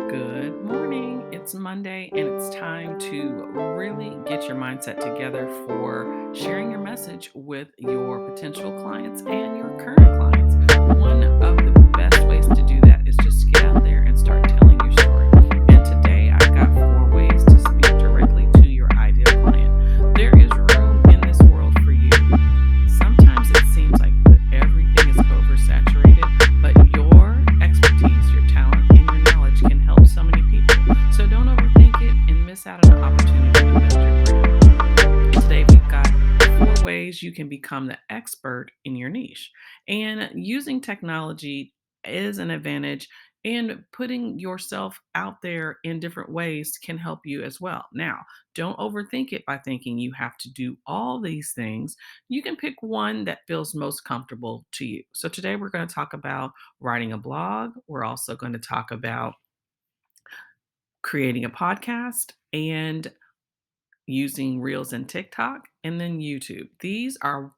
Good morning. It's Monday and it's time to really get your mindset together for sharing your message with your potential clients and your current clients. One of the best ways to do that is just get out there and start telling your story. And today I've got 4 ways to speak directly to your ideal client. There is room in this world for you. Sometimes it seems like that everything is oversaturated, but your expertise, your talent, and your knowledge can help so many people. So don't overthink it and miss out on an opportunity to build your brand. Today we've got 4 ways you can become the expert in your niche. And using technology is an advantage, and putting yourself out there in different ways can help you as well. Now, don't overthink it by thinking you have to do all these things. You can pick one that feels most comfortable to you. So today we're going to talk about writing a blog. We're also going to talk about creating a podcast and using Reels and TikTok, and then YouTube. These are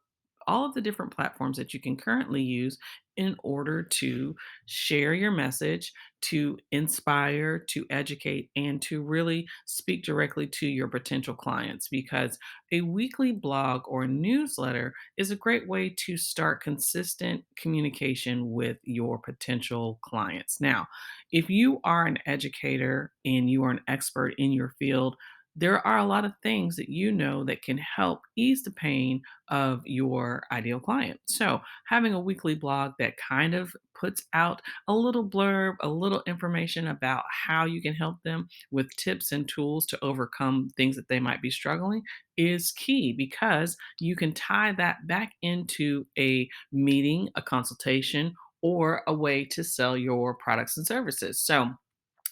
all of the different platforms that you can currently use in order to share your message, to inspire, to educate, and to really speak directly to your potential clients. Because a weekly blog or newsletter is a great way to start consistent communication with your potential clients. Now, if you are an educator and you are an expert in your field, there are a lot of things that you know that can help ease the pain of your ideal client. So, having a weekly blog that kind of puts out a little blurb, a little information about how you can help them with tips and tools to overcome things that they might be struggling is key, because you can tie that back into a meeting, a consultation, or a way to sell your products and services. So,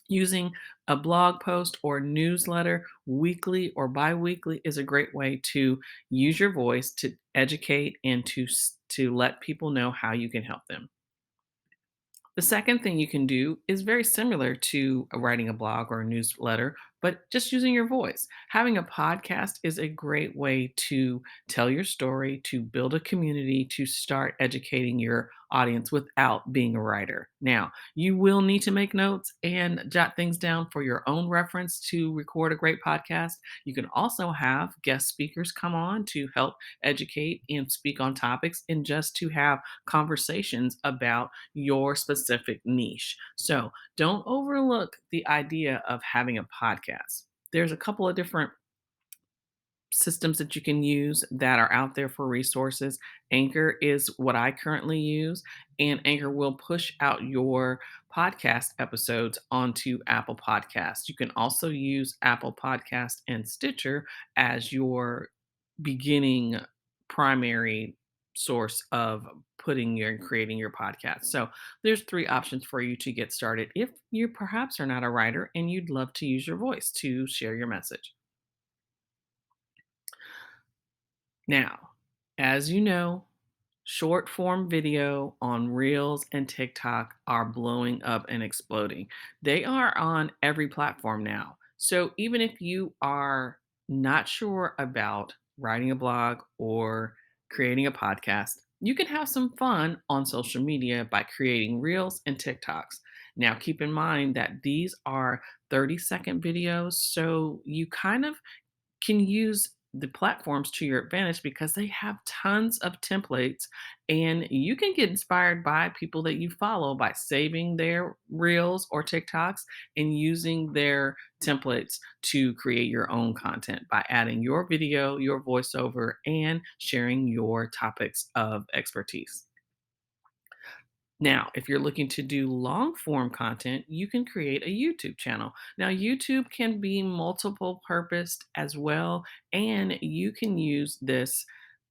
using a blog post or newsletter weekly or bi-weekly is a great way to use your voice to educate and to let people know how you can help them. The second thing you can do is very similar to writing a blog or a newsletter, but just using your voice. Having a podcast is a great way to tell your story, to build a community, to start educating your audience without being a writer. Now, you will need to make notes and jot things down for your own reference to record a great podcast. You can also have guest speakers come on to help educate and speak on topics, and just to have conversations about your specific niche. So don't overlook the idea of having a podcast. There's a couple of different systems that you can use that are out there for resources. Anchor is what I currently use, and Anchor will push out your podcast episodes onto Apple Podcasts. You can also use Apple Podcast and Stitcher as your beginning primary source of putting your and creating your podcast. So there's 3 options for you to get started if you perhaps are not a writer and you'd love to use your voice to share your message. Now, as you know, short form video on Reels and TikTok are blowing up and exploding. They are on every platform now. So even if you are not sure about writing a blog or creating a podcast, you can have some fun on social media by creating Reels and TikToks. Now, keep in mind that these are 30-second videos, so you kind of can use the platforms to your advantage because they have tons of templates, and you can get inspired by people that you follow by saving their reels or TikToks and using their templates to create your own content by adding your video, your voiceover, and sharing your topics of expertise. Now, if you're looking to do long form content, you can create a YouTube channel. Now, YouTube can be multiple purposed as well, and you can use this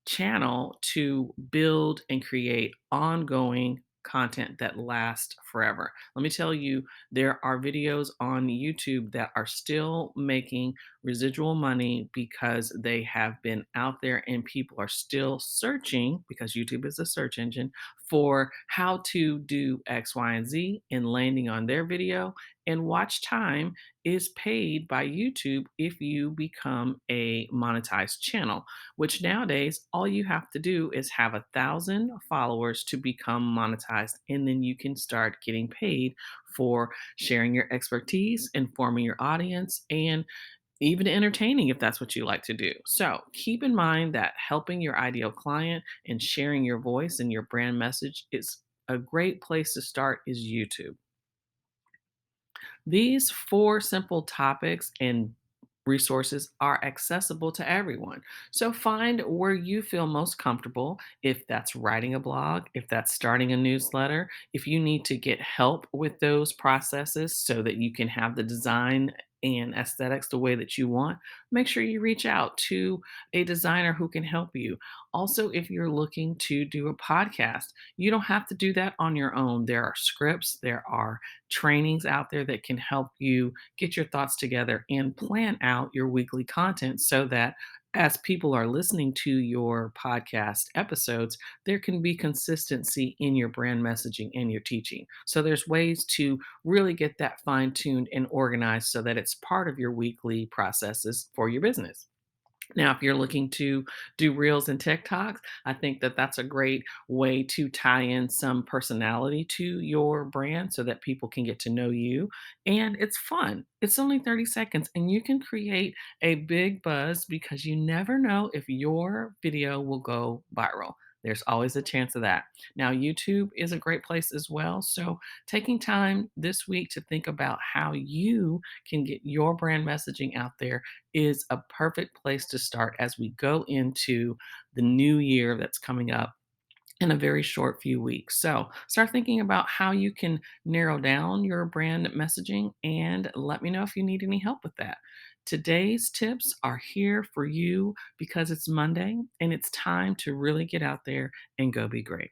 channel to build and create ongoing content that lasts forever. Let me tell you, there are videos on YouTube that are still making residual money because they have been out there and people are still searching, because YouTube is a search engine, for how to do X, Y, and Z and landing on their video. And watch time is paid by YouTube if you become a monetized channel, which nowadays all you have to do is have 1,000 followers to become monetized. And then you can start getting paid for sharing your expertise, informing your audience, and even entertaining if that's what you like to do. So keep in mind that helping your ideal client and sharing your voice and your brand message is a great place to start is YouTube. These four simple topics and resources are accessible to everyone. So find where you feel most comfortable. If that's writing a blog, if that's starting a newsletter, if you need to get help with those processes so that you can have the design and aesthetics the way that you want, make sure you reach out to a designer who can help you. Also, if you're looking to do a podcast, you don't have to do that on your own. There are scripts, there are trainings out there that can help you get your thoughts together and plan out your weekly content so that as people are listening to your podcast episodes, there can be consistency in your brand messaging and your teaching. So there's ways to really get that fine tuned and organized so that it's part of your weekly processes for your business. Now, if you're looking to do reels and TikToks, I think that that's a great way to tie in some personality to your brand so that people can get to know you. And it's fun. It's only 30 seconds, and you can create a big buzz because you never know if your video will go viral. There's always a chance of that. Now, YouTube is a great place as well. So, taking time this week to think about how you can get your brand messaging out there is a perfect place to start as we go into the new year that's coming up in a very short few weeks. So start thinking about how you can narrow down your brand messaging and let me know if you need any help with that. Today's tips are here for you because it's Monday and it's time to really get out there and go be great.